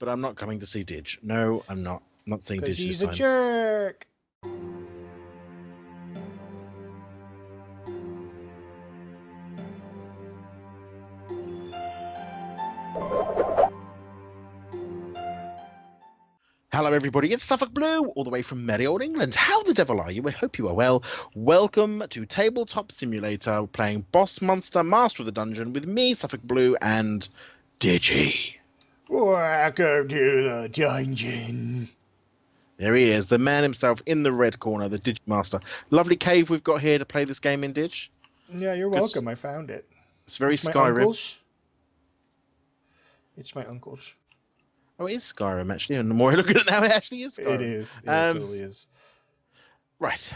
but I'm not coming to see Dig. No, I'm not. I'm not seeing Dig Because this he's a time. jerk. Hello, everybody. It's SuffolkBlue, all the way from merry old England. How the devil are you? I hope you are well. Welcome to Tabletop Simulator, playing Boss Monster, Master of the Dungeon, with me, SuffolkBlue, and Digi. Welcome to the dungeon. There he is, the man himself in the red corner, the Digimazter. Lovely cave we've got here to play this game in, Dig. Yeah, you're welcome. I found it. It's very It's my Skyrim. uncle's. It's my uncle's. Oh, it is Skyrim, actually. And the more I look at it now, it actually is Skyrim. It is. It totally is. Right.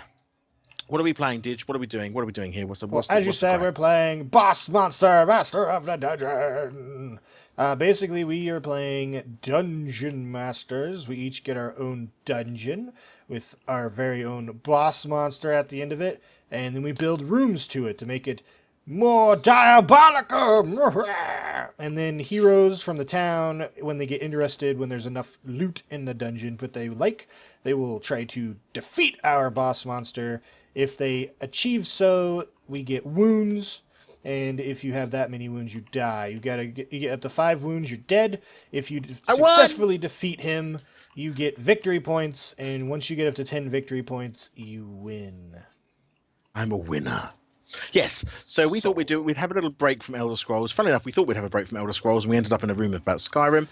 What are we playing, Dig? What are we doing? What are we doing here? As you said, we're playing Boss Monster, Master of the Dungeon. Basically, we are playing Dungeon Masters. We each get our own dungeon with our very own boss monster at the end of it. And then we build rooms to it to make it more diabolical. And then heroes from the town, when they get interested, when there's enough loot in the dungeon that they like, they will try to defeat our boss monster. If they achieve so, we get wounds, and if you have that many wounds, you die. You get up to 5 wounds, you're dead. If you successfully defeat him, you get victory points, and once you get up to 10 victory points, you win. I'm a winner. Yes, so we thought we'd have a little break from Elder Scrolls. Funnily enough, we thought we'd have a break from Elder Scrolls, and we ended up in a room about Skyrim.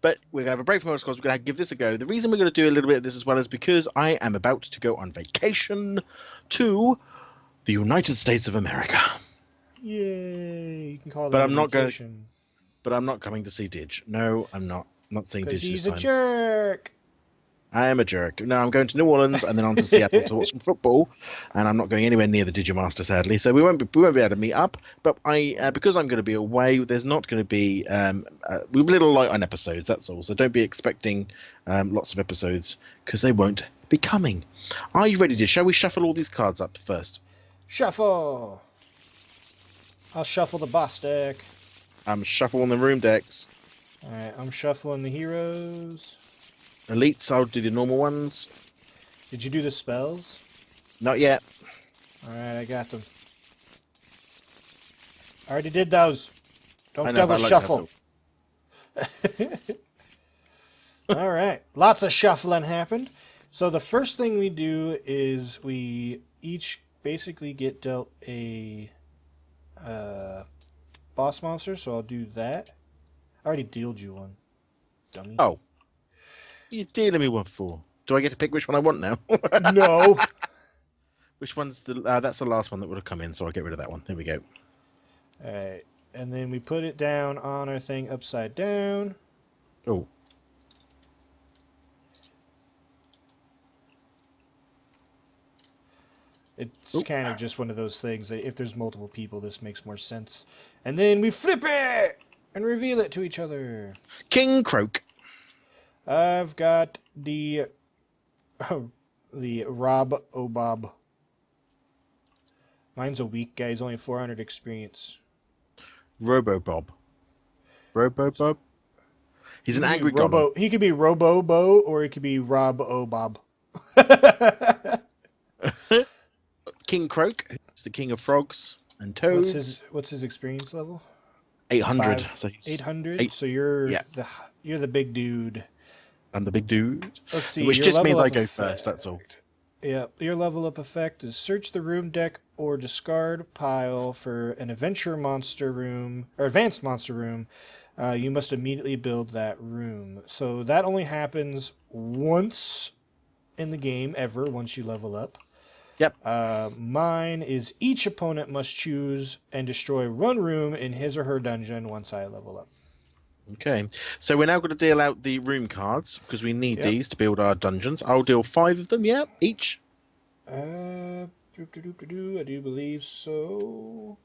But we're going to have a break from Elder Scrolls. We're going to give this a go. The reason we're going to do a little bit of this as well is because I am about to go on vacation to the United States of America. Yay! You can call that But a I'm not vacation. But I'm not coming to see Dig. No, I'm not. I'm not seeing Dig this time. Because he's a jerk. I am a jerk. No, I'm going to New Orleans and then on to Seattle to watch some football, and I'm not going anywhere near the Digimazter, sadly. So we won't be able to meet up. But because I'm going to be away, there's not going to be we're a little light on episodes. That's all. So don't be expecting lots of episodes because they won't be coming. Are you ready, Dig? Shall we shuffle all these cards up first? Shuffle. I'll shuffle the boss deck. I'm shuffling the room decks. All right, I'm shuffling the heroes. Elites, I'll do the normal ones. Did you do the spells? Not yet. Alright, I got them. I already did those. Don't I know, double shuffle. Alright, lots of shuffling happened. So the first thing we do is we each basically get dealt a boss monster, so I'll do that. I already dealed you one, dummy. Oh. You're dealing me one for. Do I get to pick which one I want now? No. Which one's the? That's the last one that would have come in, so I'll get rid of that one. There we go. All right, and then we put it down on our thing upside down. Oh. It's kind of just one of those things that if there's multiple people, this makes more sense. And then we flip it and reveal it to each other. King Croak. I've got the Rob Obob. Mine's a weak guy. He's only 400 experience. Robobob. Robobob? He's an angry goblin. He could be Robo-Bo or he could be Rob Obob. King Croak. He's the king of frogs and toads. What's his experience level? 800. So 800? So you're the big dude. I'm the big dude. Let's see. Which just means I go first, that's all. Yeah, your level up effect is search the room deck or discard pile for an adventure monster room or advanced monster room. You must immediately build that room. So that only happens once in the game, ever, once you level up. Yep. Mine is each opponent must choose and destroy one room in his or her dungeon once I level up. Okay, so we're now going to deal out the room cards because we need these to build our dungeons. I'll deal 5 of them, each. I do believe so.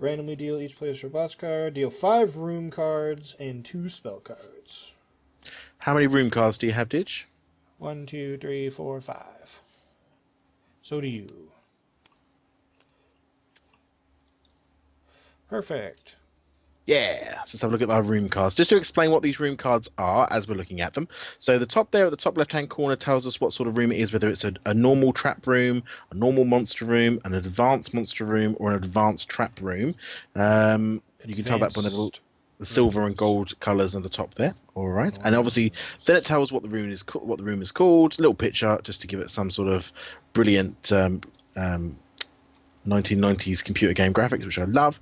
Randomly deal each player's boss card. Deal 5 room cards and 2 spell cards. How many room cards do you have, Dig? 1, 2, 3, 4, 5. So do you. Perfect. Yeah, let's have a look at our room cards. Just to explain what these room cards are as we're looking at them. So the top there at the top left-hand corner tells us what sort of room it is, whether it's a normal trap room, a normal monster room, an advanced monster room, or an advanced trap room. You can tell that by Advanced the silver and rooms. gold colours on the top there. All right, and Gold obviously then rooms. it tells what the room is what the room is called. A little picture just to give it some sort of brilliant 1990s computer game graphics, which I love.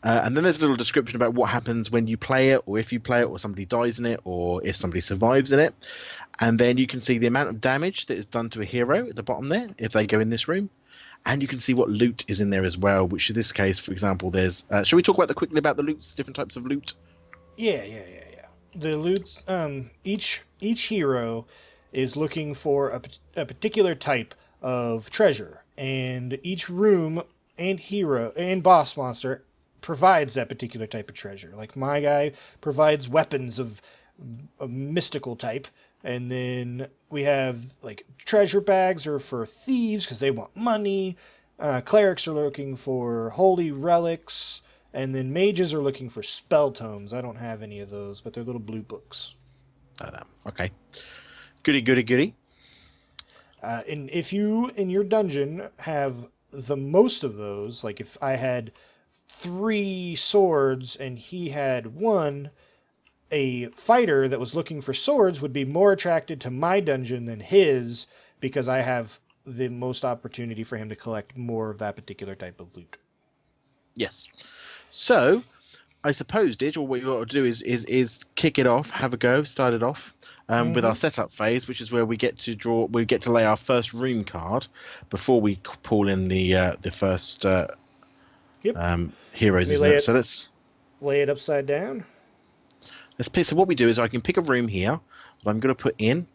And then there's a little description about what happens when you play it, or if you play it, or somebody dies in it, or if somebody survives in it. And then you can see the amount of damage that is done to a hero at the bottom there if they go in this room. And you can see what loot is in there as well, which in this case, for example, there's. Shall we talk quickly about the loots, different types of loot? Yeah. The loot. Each hero is looking for a particular type of treasure, and each room and hero and boss monster provides that particular type of treasure. Like my guy provides weapons of a mystical type, and then we have like treasure bags are for thieves because they want money. Clerics are looking for holy relics, and then mages are looking for spell tomes. I don't have any of those, but they're little blue books. Okay. Goody. And if you in your dungeon have the most of those, like if I had 3 swords and he had one, a fighter that was looking for swords would be more attracted to my dungeon than his because I have the most opportunity for him to collect more of that particular type of loot. Yes. So I suppose, Didge, or what you ought to do is kick it off, have a go, start it off with our setup phase, which is where we get to lay our first room card before we pull in the first Yep. heroes, Let me isn't it? So lay it upside down. let's pick. So what we do is I can pick a room here that I'm going to put in,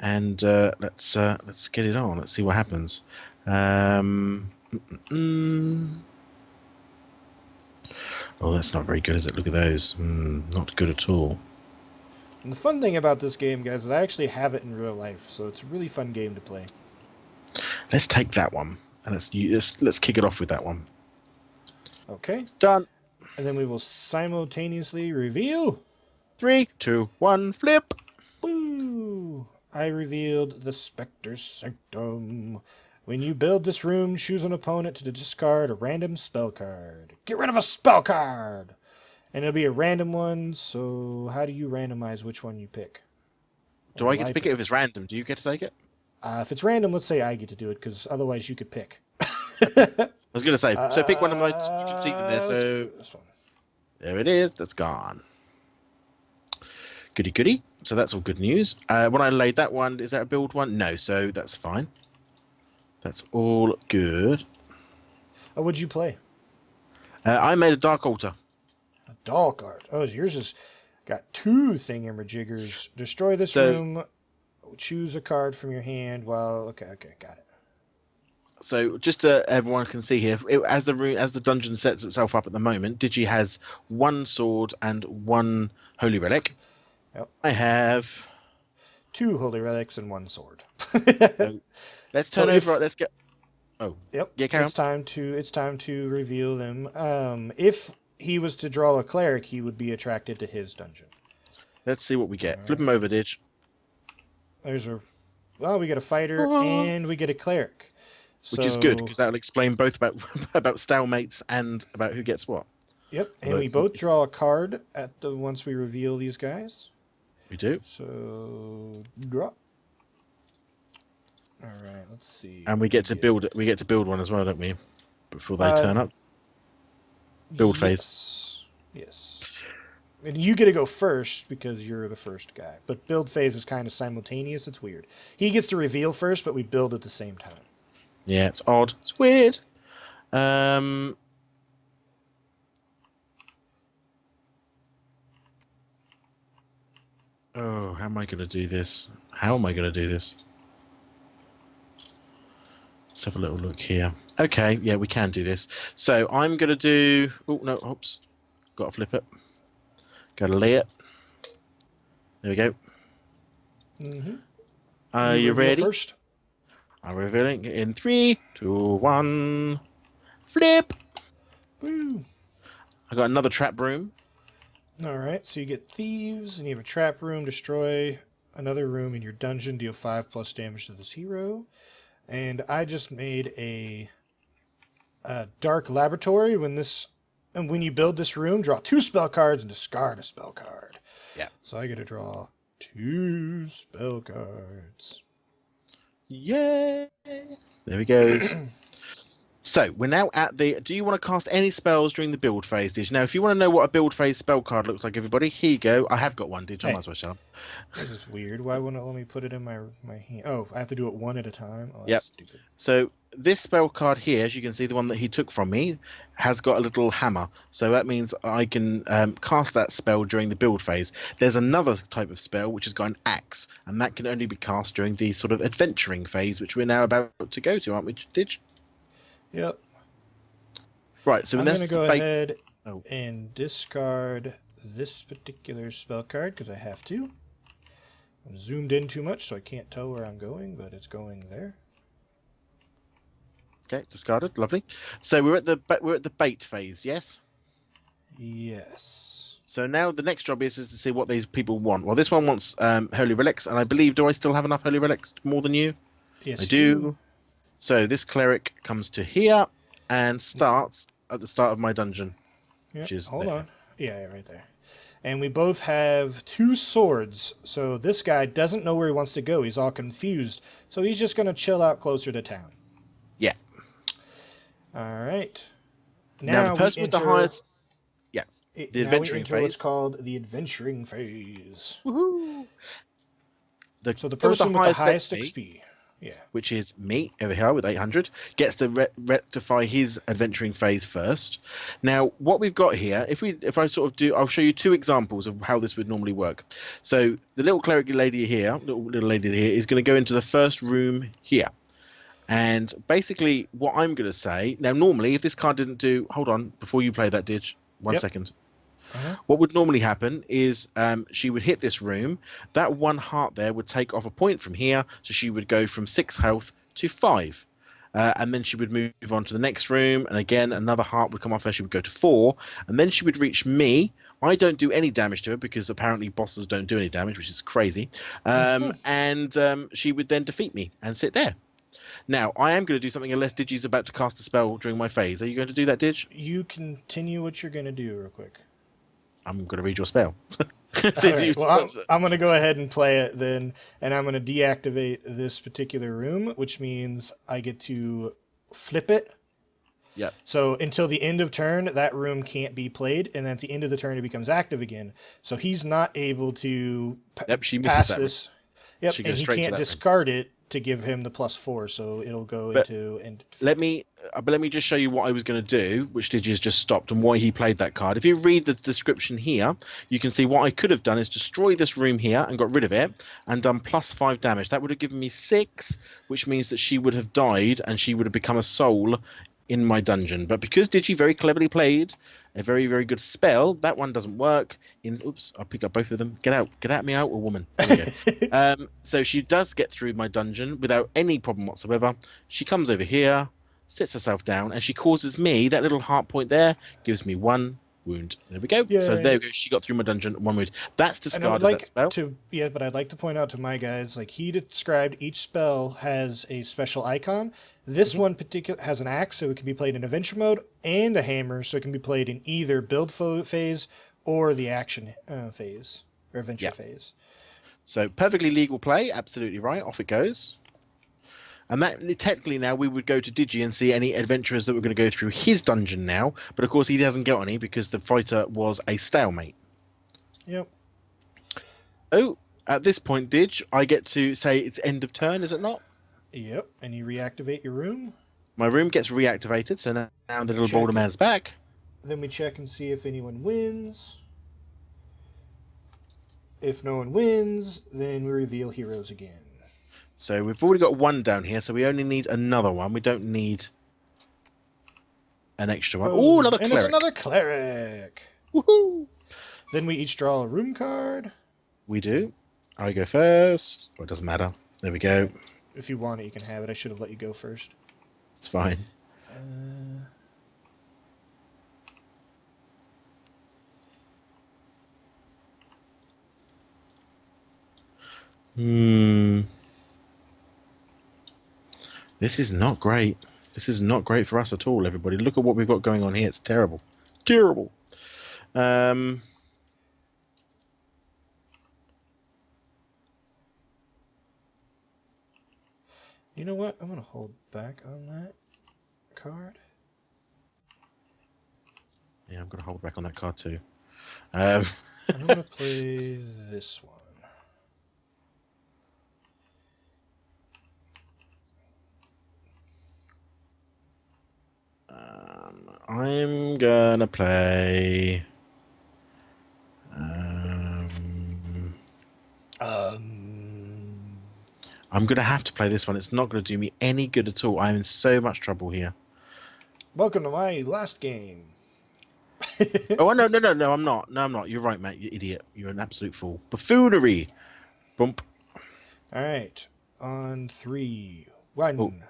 and let's get it on. Let's see what happens. Oh, that's not very good, is it? Look at those. Not good at all. And the fun thing about this game, guys, is I actually have it in real life, so it's a really fun game to play. Let's take that one, and let's kick it off with that one. Okay. Done. And then we will simultaneously reveal. 3, 2, 1, flip. Woo! I revealed the Specter's Sanctum. When you build this room, choose an opponent to discard a random spell card. Get rid of a spell card! And it'll be a random one, so how do you randomize which one you pick? Do I get to pick it if it's random? Do you get to take it? If it's random, let's say I get to do it, because otherwise you could pick. I was going to say, so pick one of mine. You can see them there, so this one. there it is. That's gone. Goody. So that's all good news. When I laid that one, is that a build one? No, so that's fine. That's all good. Oh, what'd you play? I made a Dark Altar. A dark art. Oh, yours has got 2 thingamajiggers. Destroy this room. Choose a card from your hand. Well, okay, got it. So just everyone can see here, as the dungeon sets itself up at the moment, Digi has 1 sword and 1 holy relic. Yep. I have 2 holy relics and 1 sword. So let's turn over. Let's get. Oh. Yep. Yeah, carry on. It's time to reveal them. If he was to draw a cleric, he would be attracted to his dungeon. Let's see what we get. Flip him over, Dig. We get a fighter and we get a cleric. Which is good, because that'll explain both about stalemates and about who gets what. Yep, and we both draw a card once we reveal these guys. We do. So draw. All right, let's see. And we get to build it. We get to build one as well, don't we? Before they turn up. Build phase. Yes. And you get to go first because you're the first guy. But build phase is kind of simultaneous. It's weird. He gets to reveal first, but we build at the same time. Yeah, it's odd. It's weird. Oh, how am I going to do this? Let's have a little look here. Okay, yeah, we can do this. So I'm going to do... Oh, no, oops. Got to flip it. Got to lay it. There we go. Mm-hmm. Are you ready? First? I'm revealing in 3, 2, 1. Flip! Woo! I got another trap room. Alright, so you get thieves, and you have a trap room, destroy another room in your dungeon, deal 5 plus damage to this hero. And I just made a dark laboratory. When you build this room, draw 2 spell cards and discard a spell card. Yeah. So I get to draw 2 spell cards. Yay! There he goes. So we're now at the. Do you want to cast any spells during the build phase, Did Now, if you want to know what a build phase spell card looks like, everybody, here you go. I have got one, Did I Hey. might as well show them. This is weird. Why wouldn't it let me put it in my hand? Oh, I have to do it one at a time? Oh, that's Yep. stupid. So this spell card here, as you can see, the one that he took from me, has got a little hammer. So that means I can cast that spell during the build phase. There's another type of spell which has got an axe, and that can only be cast during the sort of adventuring phase, which we're now about to go to, aren't we, Didge? Yep. Right, so I'm going to go ahead Oh. and discard this particular spell card because I have to. I'm zoomed in too much, so I can't tell where I'm going, but it's going there. Okay, discarded. Lovely. So we're at the bait phase, yes? Yes. So now the next job is to see what these people want. Well, this one wants holy relics, and I believe, do I still have enough holy relics more than you? Yes, I do. So this cleric comes to here and starts at the start of my dungeon. Yep. Which is Hold there. on. Yeah, right there. And we both have 2 swords, so this guy doesn't know where he wants to go. He's all confused, so he's just going to chill out closer to town. Yeah. All right. Now the person with the highest... Yeah, the adventuring phase. What's called the adventuring phase. Woohoo! So the person with the highest XP, XP, yeah, which is me over here with 800, gets to rectify his adventuring phase first. Now, what we've got here, if I sort of do, I'll show you 2 examples of how this would normally work. So the little cleric lady here, little lady here, is going to go into the first room here. And basically, what I'm going to say now, normally, if this card didn't do, hold on, before you play that, Didge, one second. What would normally happen is she would hit this room. That 1 heart there would take off a point from here, so she would go from 6 health to 5. And then she would move on to the next room, and again, another heart would come off her. She would go to 4, and then she would reach me. I don't do any damage to her because apparently bosses don't do any damage, which is crazy. And she would then defeat me and sit there. Now, I am going to do something unless Digi's about to cast a spell during my phase. Are you going to do that, Dig? You continue what you're going to do real quick. I'm going to read your spell. Right, well, I'm going to go ahead and play it then, and I'm going to deactivate this particular room, which means I get to flip it. Yeah. So until the end of turn, that room can't be played, and then at the end of the turn, it becomes active again. So he's not able to pass this. Yep, and he can't discard it to give him the +4, so it'll go into. And let me just show you what I was going to do, which Digi's just stopped, and why he played that card. If you read the description here, you can see what I could have done is destroy this room here and got rid of it, and done +5 damage. That would have given me 6, which means that she would have died, and she would have become a soul in my dungeon. But because Digi very cleverly played a very, very good spell, that one doesn't work. Oops, I picked up both of them. Get out me out, a woman. There we go. So she does get through my dungeon without any problem whatsoever. She comes over here, sits herself down, and she causes me, that little heart point there, gives me 1 wound. There we go. Yay. So there we go. She got through my dungeon, 1 wound. That's discarded that spell. But I'd like to point out to my guys, like he described, each spell has a special icon. This one particular has an axe, so it can be played in adventure mode, and a hammer, so it can be played in either build phase or the action phase or adventure phase. So perfectly legal play, absolutely right. Off it goes. And that technically now we would go to Digi and see any adventurers that were going to go through his dungeon now, but of course he hasn't got any because the fighter was a stalemate. Yep. Oh, at this point, Dig, I get to say it's end of turn, is it not? Yep, and you reactivate your room. My room gets reactivated, so now the little boulder man's back. Then we check and see if anyone wins. If no one wins, then we reveal heroes again. So we've already got 1 down here, so we only need another one. We don't need an extra one. Oh, another cleric. And there's another cleric. Woohoo! Then we each draw a room card. We do. I go first. Oh, it doesn't matter. There we go. If you want it, you can have it. I should have let you go first. It's fine. Hmm. This is not great. This is not great for us at all, everybody. Look at what we've got going on here. It's terrible. Terrible. Um, You know what? I'm gonna hold back on that card. yeah, I'm going to hold back on that card too. And I'm gonna play this one. I'm going to play... I'm going to have to play this one. It's not going to do me any good at all. I'm in so much trouble here. Welcome to my last game. Oh, no, I'm not. No, I'm not. You're right, Matt. You idiot. You're an absolute fool. Buffoonery. Bump. All right, on 3. Oh. 1,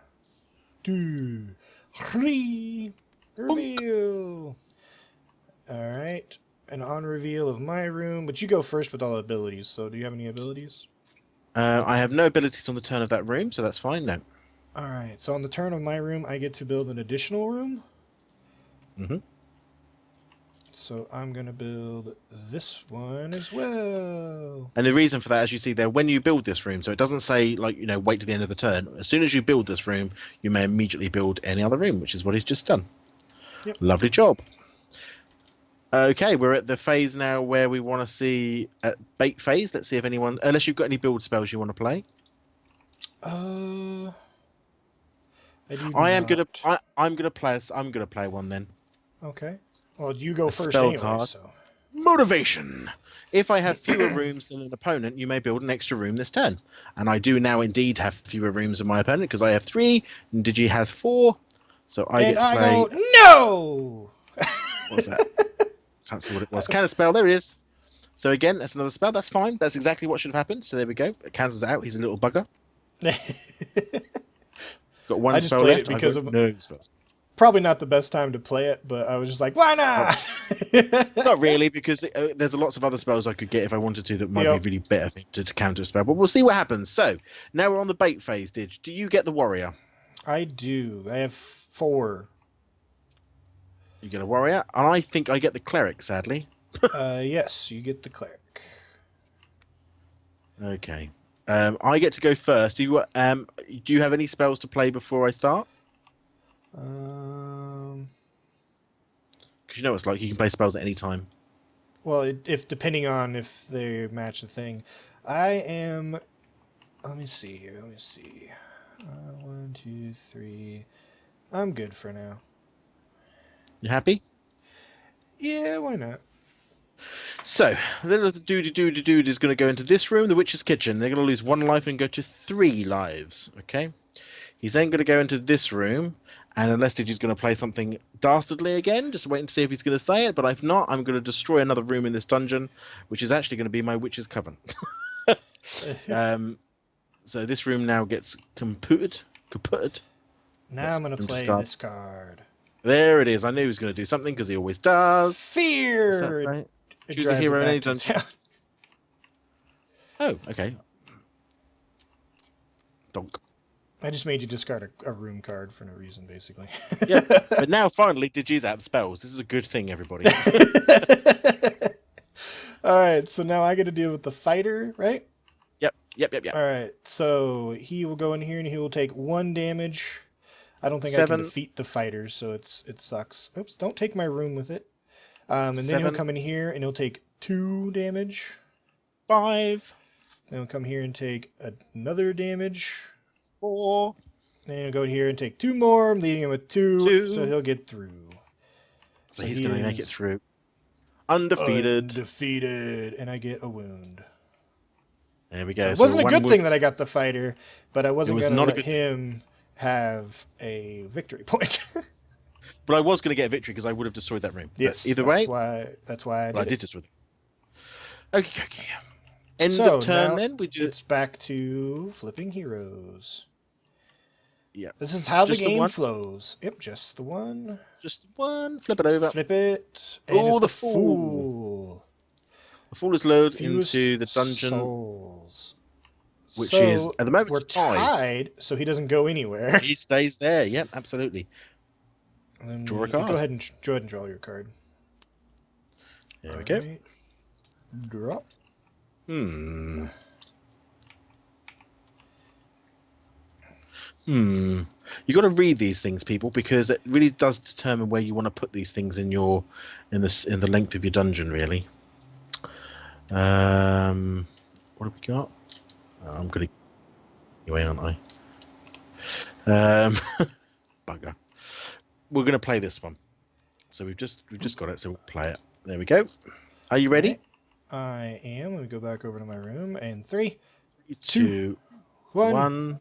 2, 3. Reveal. All right, and on reveal of my room, but you go first with all abilities. So, do you have any abilities? I have no abilities on the turn of that room, so that's fine. No. All right, so on the turn of my room, I get to build an additional room. Mm-hmm. So I'm going to build this one as well. And the reason for that, as you see there, when you build this room, so it doesn't say, like, you know, wait to the end of the turn. As soon as you build this room, you may immediately build any other room, which is what he's just done. Yep. Lovely job. Okay, we're at the phase now where we want to see bait phase. Let's see if anyone, unless you've got any build spells you want to play. I do I'm not. gonna play one then. Okay. Well, you go A first spell anyway, card. so. Motivation. If I have fewer rooms than an opponent, you may build an extra room this turn. And I do now indeed have fewer rooms than my opponent because I have 3, and Digi has 4. So I get to play. Go, no! What's that? Can't see what it was. Can a spell? There it is. So again, that's another spell. That's fine. That's exactly what should have happened. So there we go. It cancels out. He's a little bugger. Got one I just spell played left. it because of no spells. probably not the best time to play it, but I was just like, why not? Not really, because there's lots of other spells I could get if I wanted to that might be really better to counter a spell. But we'll see what happens. So now we're on the bait phase. Do you get the warrior? I do. I have 4. You get a warrior, and I think I get the cleric. Sadly. Yes, you get the cleric. Okay. I get to go first. Do you have any spells to play before I start? Because you know what it's like. You can play spells at any time. Well, if depending on if they match the thing, I am. Let me see here. Let me see. 1, 2, 3. I'm good for now. You happy? Yeah, why not? So, the little dude is going to go into this room, the witch's kitchen. They're going to lose 1 life and go to 3 lives. Okay. He's then going to go into this room, and unless he's going to play something dastardly again, just waiting to see if he's going to say it. But if not, I'm going to destroy another room in this dungeon, which is actually going to be my witch's coven. So this room now gets kaputted. Now I'm going to play this card. There it is. I knew he was going to do something because he always does. Fear! Choose a hero in any dungeon. Oh, okay. Donk. I just made you discard a room card for no reason, basically. Yeah, but now finally Digi's out of spells. This is a good thing, everybody. All right, so now I got to deal with the fighter, right? Yep. All right, so he will go in here and he will take 1 damage. I don't think I can defeat the fighter, so it sucks. Oops, don't take my room with it. And then he'll come in here and he'll take 2 damage. 5. Then he'll come here and take another damage. 4. Then he'll go here and take 2 more, leaving him with 2, so he'll get through. So he's going to make it through. Undefeated. Undefeated, and I get a wound. There we go. So it wasn't a good thing that I got the fighter, but I wasn't going to let him have a victory point. But I was going to get a victory because I would have destroyed that room. Yes. Either way. That's why I did destroy it. Okay. End of turn then. It's back to flipping heroes. Yeah. This is how the game flows. Yep, just the one. Just one. Flip it over. Flip it. And the fool. The fool is lowered into the dungeon. Souls. which is So at the moment we're it's a tie. tied, so he doesn't go anywhere. He stays there. Yep, absolutely. And then Draw a go card. ahead and draw your card. There we go. Right. Draw. You got to read these things, people, because it really does determine where you want to put these things in the length of your dungeon. Really. What have we got? I'm gonna anyway, aren't I? Bugger. We're gonna play this one. So we've just got it. So we'll play it. There we go. Are you ready? Right. I am. Let me go back over to my room. And 3, 2, 1.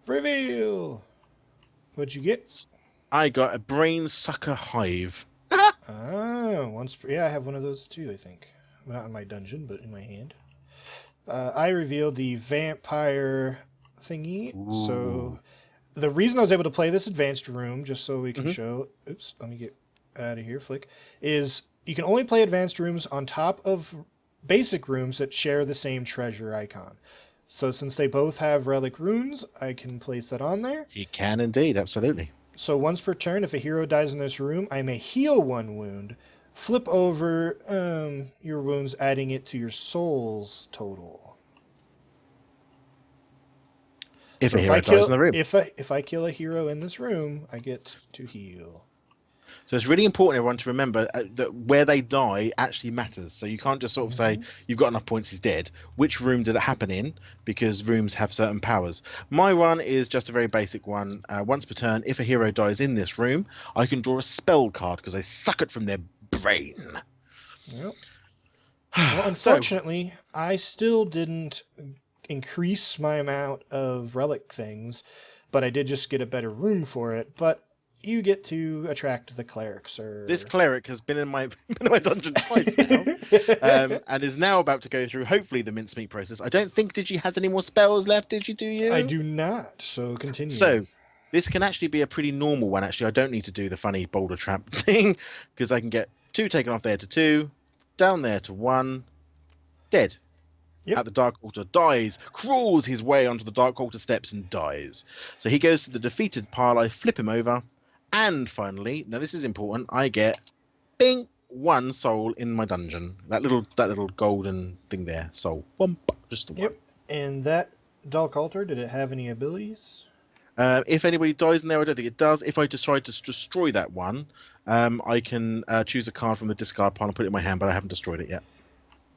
Reveal. What'd you get? I got a brain sucker hive. Ah, I have one of those too, I think. Well, not in my dungeon, but in my hand. I revealed the vampire thingy. Ooh. So the reason I was able to play this advanced room, just so we can show... Oops, let me get out of here, Flick. Is you can only play advanced rooms on top of basic rooms that share the same treasure icon. So since they both have relic runes, I can place that on there. You can indeed, absolutely. So once per turn, if a hero dies in this room, I may heal 1 wound. Flip over your wounds, adding it to your soul's total. If a hero dies in the room. If I kill a hero in this room, I get to heal. So it's really important, everyone, to remember that where they die actually matters. So you can't just sort of say, you've got enough points, he's dead. Which room did it happen in? Because rooms have certain powers. My one is just a very basic one. Once per turn, if a hero dies in this room, I can draw a spell card because I suck it from their brain. Yep. Well, unfortunately, I still didn't increase my amount of relic things, but I did just get a better room for it. But you get to attract the cleric, sir. This cleric has been in my dungeon twice now, and is now about to go through, hopefully, the mincemeat process. I don't think Digi has any more spells left, do you? I do not, so continue. So, this can actually be a pretty normal one, actually. I don't need to do the funny boulder trap thing, because I can get 2 taken off there to 2, down there to 1, dead. Yep. At the Dark Altar, dies, crawls his way onto the Dark Altar steps and dies. So he goes to the defeated pile, I flip him over, and finally, now this is important, I get, bing, 1 soul in my dungeon. That little golden thing there, soul. Bump, just the 1. Yep. And that Dark Altar, did it have any abilities? If anybody dies in there, I don't think it does. If I decide to destroy that one, I can choose a card from the discard pile and put it in my hand, but I haven't destroyed it yet.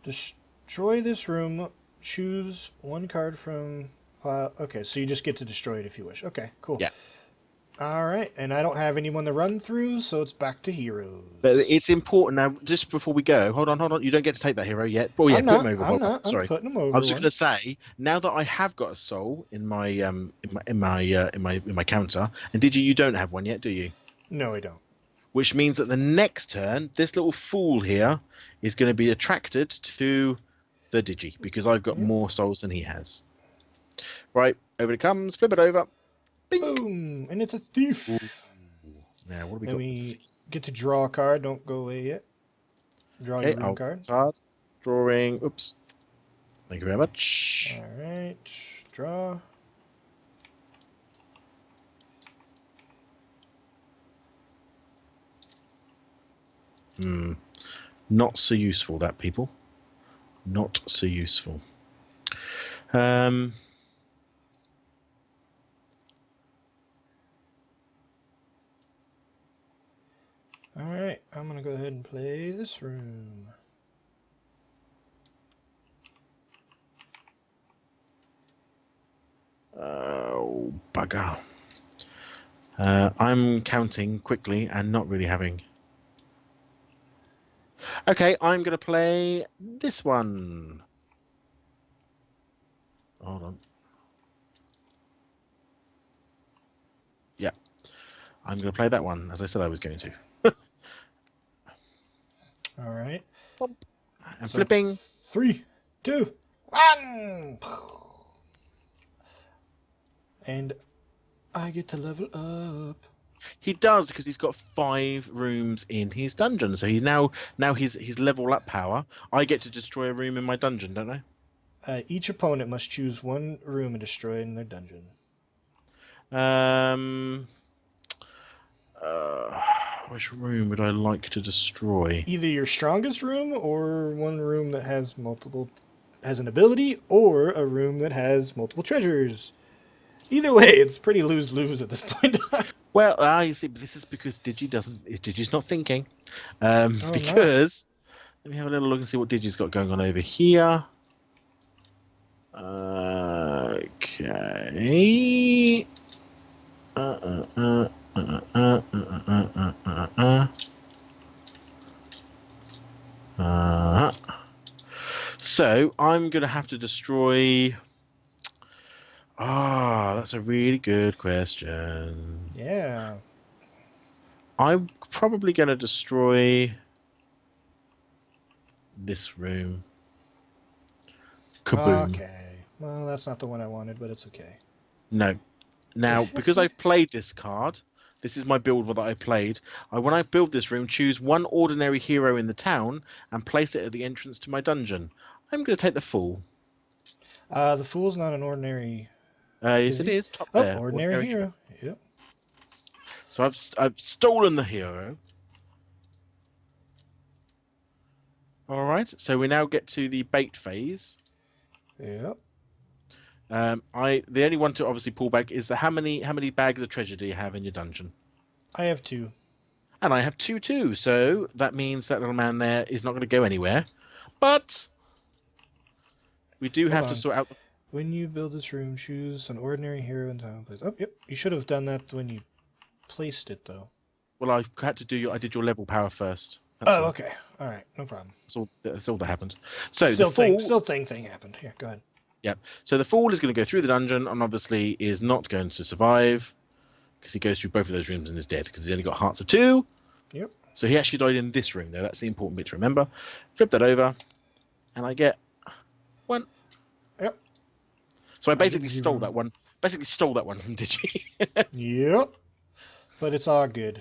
Destroy this room, choose 1 card from pile. Okay, so you just get to destroy it if you wish. Okay, cool. Yeah. All right, and I don't have anyone to run through, so it's back to heroes. But it's important now. Just before we go, hold on. You don't get to take that hero yet. Well, yeah, put him over. I'm putting him over. I was just going to say, now that I have got a soul in my counter, and you don't have one yet, do you? No, I don't. Which means that the next turn, this little fool here is going to be attracted to the Digi because I've got more souls than he has. Right, over it comes. Flip it over. Bing. Boom! And it's a thief. Ooh. Now, what do we got? We get to draw a card. Don't go away yet. Draw your room card. Drawing. Oops. Thank you very much. All right. Draw. Not so useful, that, people. Not so useful. Alright, I'm going to go ahead and play this room. Oh, bugger. I'm counting quickly and not really having... Okay, I'm going to play this one. Hold on. Yeah. I'm going to play that one, as I said I was going to. All right. I'm flipping. 3, 2, 1. And I get to level up. He does because he's got 5 rooms in his dungeon. So he's now his level up power. I get to destroy a room in my dungeon, don't I? Each opponent must choose one room and destroy it in their dungeon. Which room would I like to destroy? Either your strongest room or one room that has an ability, or a room that has multiple treasures. Either way, it's pretty lose-lose at this point. Well, you see, this is because Digi's not thinking. I'm Because let me have a little look and see what Digi's got going on over here. Okay. So I'm gonna have to destroy. That's a really good question. Yeah. I'm probably gonna destroy this room. Kaboom. Okay. Well, that's not the one I wanted, but it's okay. No. Now, because I've played this card, this is my build that I played. When I build this room, choose one ordinary hero in the town and place it at the entrance to my dungeon. I'm going to take the Fool. The Fool's not an ordinary... Yes, it is. Top there. Ordinary hero. Yep. So I've stolen the hero. All right. So we now get to the bait phase. Yep. The only one to obviously pull back is how many bags of treasure do you have in your dungeon? I have 2. And I have 2 too. So that means that little man there is not going to go anywhere. But we do have to sort out. When you build this room, choose an ordinary hero in town. Place. Oh, yep. You should have done that when you placed it, though. Well, I had to do I did your level power first. Okay. All right. No problem. That's all that happened. So still the Fool, thing happened. Here, go ahead. Yep. So the Fool is going to go through the dungeon and obviously is not going to survive because he goes through both of those rooms and is dead because he's only got hearts of 2. Yep. So he actually died in this room, though. That's the important bit to remember. Flip that over, and I get 1. Yep. So I basically stole that one. Basically stole that one from Digi. Yep. But it's all good.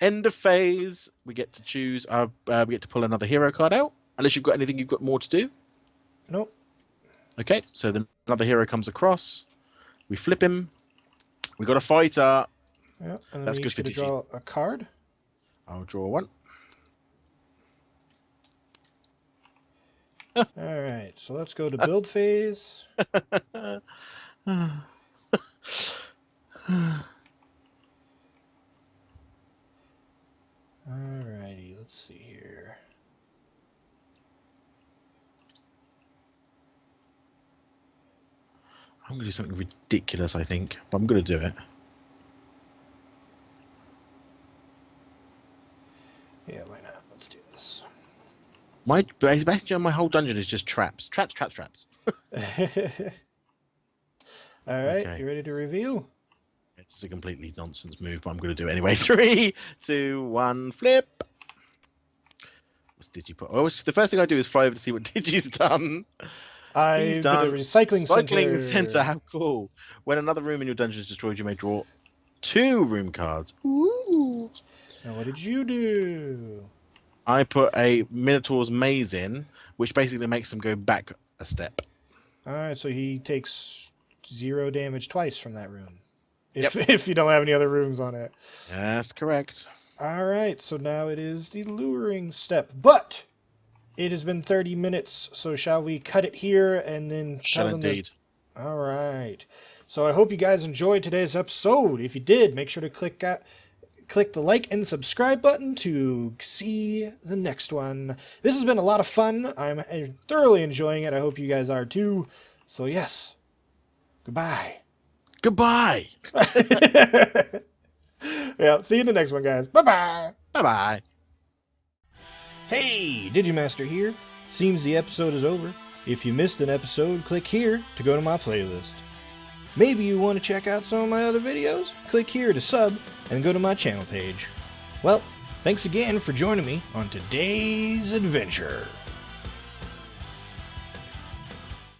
End of phase. We get to choose. We get to pull another hero card out. Unless you've got anything you've got more to do. Nope. Okay. So then another hero comes across. We flip him. We got a fighter. Yep. And that's then good for Digi. Draw a card. I'll draw 1. All right, so let's go to build phase. Alrighty, let's see here. I'm going to do something ridiculous, I think, but I'm going to do it. Yeah, why not? Let's do this. Basically, my whole dungeon is just traps. Traps. Alright, okay. You ready to reveal? It's a completely nonsense move, but I'm going to do it anyway. 3, 2, 1, flip. What's Digi put? The first thing I do is fly over to see what Digi's done. He's done a recycling center. How cool. When another room in your dungeon is destroyed, you may draw 2 room cards. Ooh. Now, what did you do? I put a Minotaur's Maze in, which basically makes them go back a step. Alright, so he takes 0 damage twice from that room. If you don't have any other rooms on it. That's correct. Alright, so now it is the luring step. But it has been 30 minutes, so shall we cut it here and then... Shall indeed. Alright. So I hope you guys enjoyed today's episode. If you did, make sure to click the like and subscribe button to see the next one. This has been a lot of fun. I'm thoroughly enjoying it. I hope you guys are too. So yes, goodbye. Goodbye. Yeah, see you in the next one, guys. Bye-bye. Bye-bye. Hey, Digimazter here. Seems the episode is over. If you missed an episode, click here to go to my playlist. Maybe you want to check out some of my other videos? Click here to sub and go to my channel page. Well, thanks again for joining me on today's adventure.